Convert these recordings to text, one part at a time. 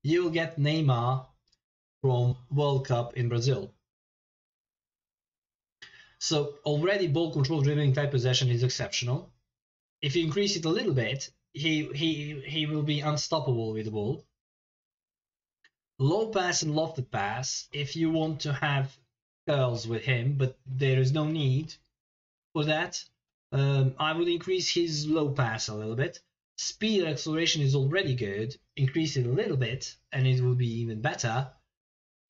you'll get Neymar from World Cup in Brazil. So already ball control, dribbling, tight possession is exceptional. If you increase it a little bit, he will be unstoppable with the ball. Low pass and lofted pass, if you want to have curls with him, but there is no need for that, I would increase his low pass a little bit. Speed and acceleration is already good. Increase it a little bit and it will be even better.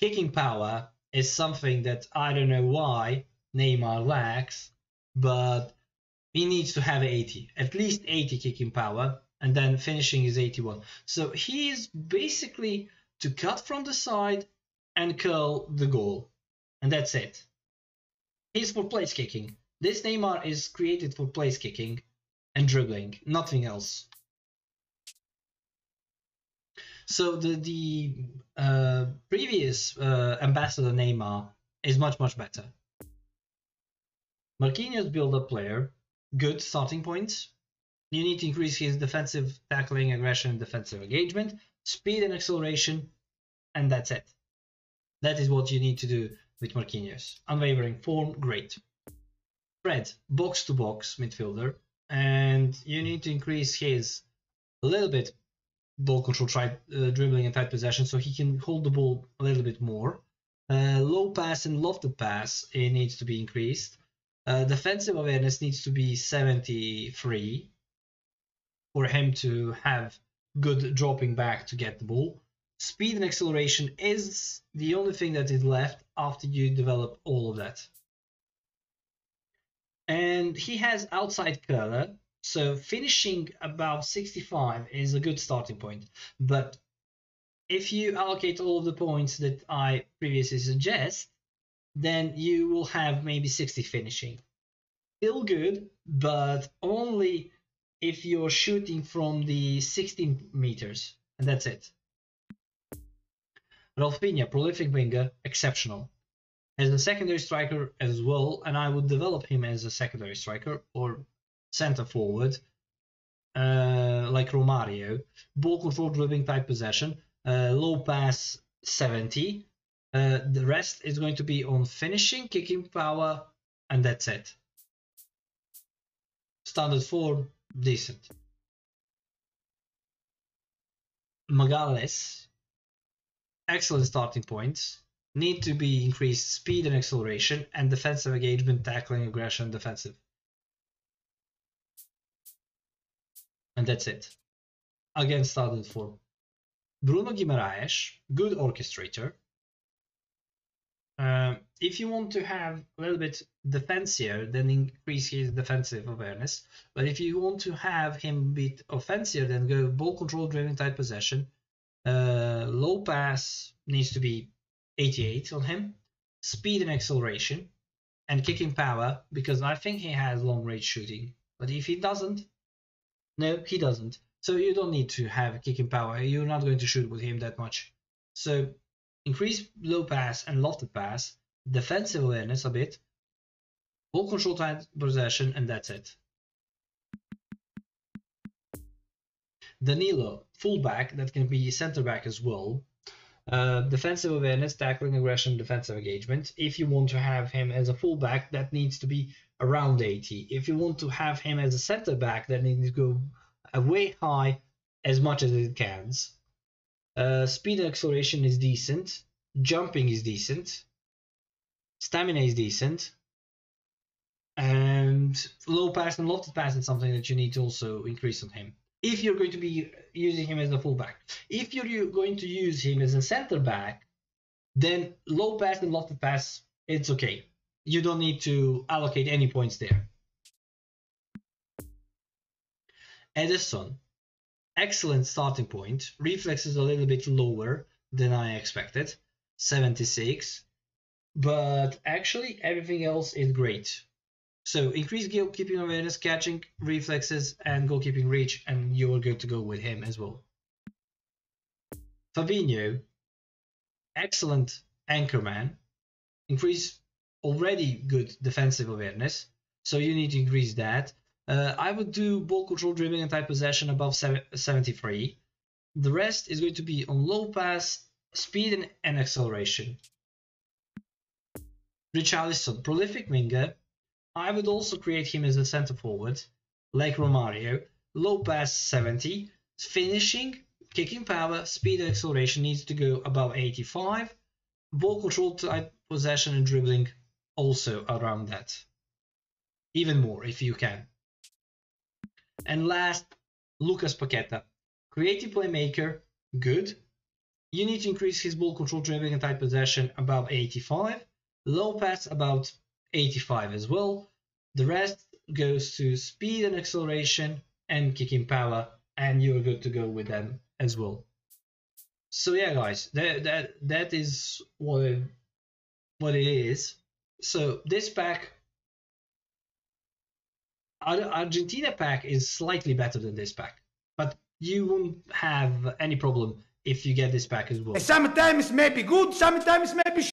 Kicking power is something that I don't know why Neymar lacks, but he needs to have 80, at least 80 kicking power, and then finishing is 81. So he is basically to cut from the side and curl the goal, and that's it. He's for place kicking. This Neymar is created for place kicking and dribbling, nothing else. So the previous ambassador Neymar is much better. Marquinhos build-up player, good starting points. You need to increase his defensive tackling, aggression, defensive engagement, speed and acceleration, and that's it. That is what you need to do with Marquinhos. Unwavering form, great. Fred, box-to-box midfielder, and you need to increase his a little bit ball control, dribbling and tight possession, so he can hold the ball a little bit more. Low pass and lofted pass, it needs to be increased. Defensive awareness needs to be 73 for him to have good dropping back to get the ball. Speed and acceleration is the only thing that is left after you develop all of that. And he has outside curler, so finishing above 65 is a good starting point. But if you allocate all of the points that I previously suggest, then you will have maybe 60 finishing. Still good, but only if you're shooting from the 16 meters, and that's it. Rafinha, prolific winger, exceptional. As a secondary striker as well, and I would develop him as a secondary striker or center forward, like Romario. Ball control, dribbling, tight possession, low pass 70. The rest is going to be on finishing, kicking power, and that's it. Standard form, decent. Magalhães, excellent starting points. Need to be increased speed and acceleration, and defensive engagement, tackling, aggression, defensive. And that's it. Again, started form. Bruno Guimaraes, good orchestrator. If you want to have a little bit defensive, then increase his defensive awareness. But if you want to have him a bit offensive, then go ball control, dribbling, tight possession. Low pass needs to be 88 on him. Speed and acceleration. And kicking power, because I think he has long range shooting. But if he doesn't, no, he doesn't. So you don't need to have kicking power. You're not going to shoot with him that much. So increase low pass and lofted pass, defensive awareness a bit, ball control, tight possession, and that's it. Danilo, fullback, that can be center back as well. Defensive awareness, tackling, aggression, defensive engagement. If you want to have him as a fullback, that needs to be around 80. If you want to have him as a center back, that needs to go way high as much as it can. Speed and acceleration is decent. Jumping is decent. Stamina is decent. And low pass and lofted pass is something that you need to also increase on him. If you're going to be using him as a fullback. If you're going to use him as a center back, then low pass and lofted pass, it's okay. You don't need to allocate any points there. Edison, excellent starting point. Reflex is a little bit lower than I expected, 76. But actually everything else is great. So increase goalkeeping awareness, catching, reflexes, and goalkeeping reach, and you are good to go with him as well. Fabinho, excellent anchorman. Increase already good defensive awareness, so you need to increase that. I would do ball control, dribbling, and tight possession above 73. The rest is going to be on low pass, speed and acceleration. Richarlison, prolific winger. I would also create him as a center forward, like Romario. Low pass 70, finishing, kicking power, speed and acceleration needs to go above 85. Ball control type, possession and dribbling also around that. Even more if you can. And last, Lucas Paqueta. Creative playmaker, good. You need to increase his ball control, dribbling and tight possession above 85. Low pass about 85 as well. The rest goes to speed and acceleration and kicking power, and you're good to go with them as well. So yeah, guys, that is what it is. So this pack, Argentina pack, is slightly better than this pack, but you won't have any problem if you get this pack as well. Sometimes maybe good, sometimes maybe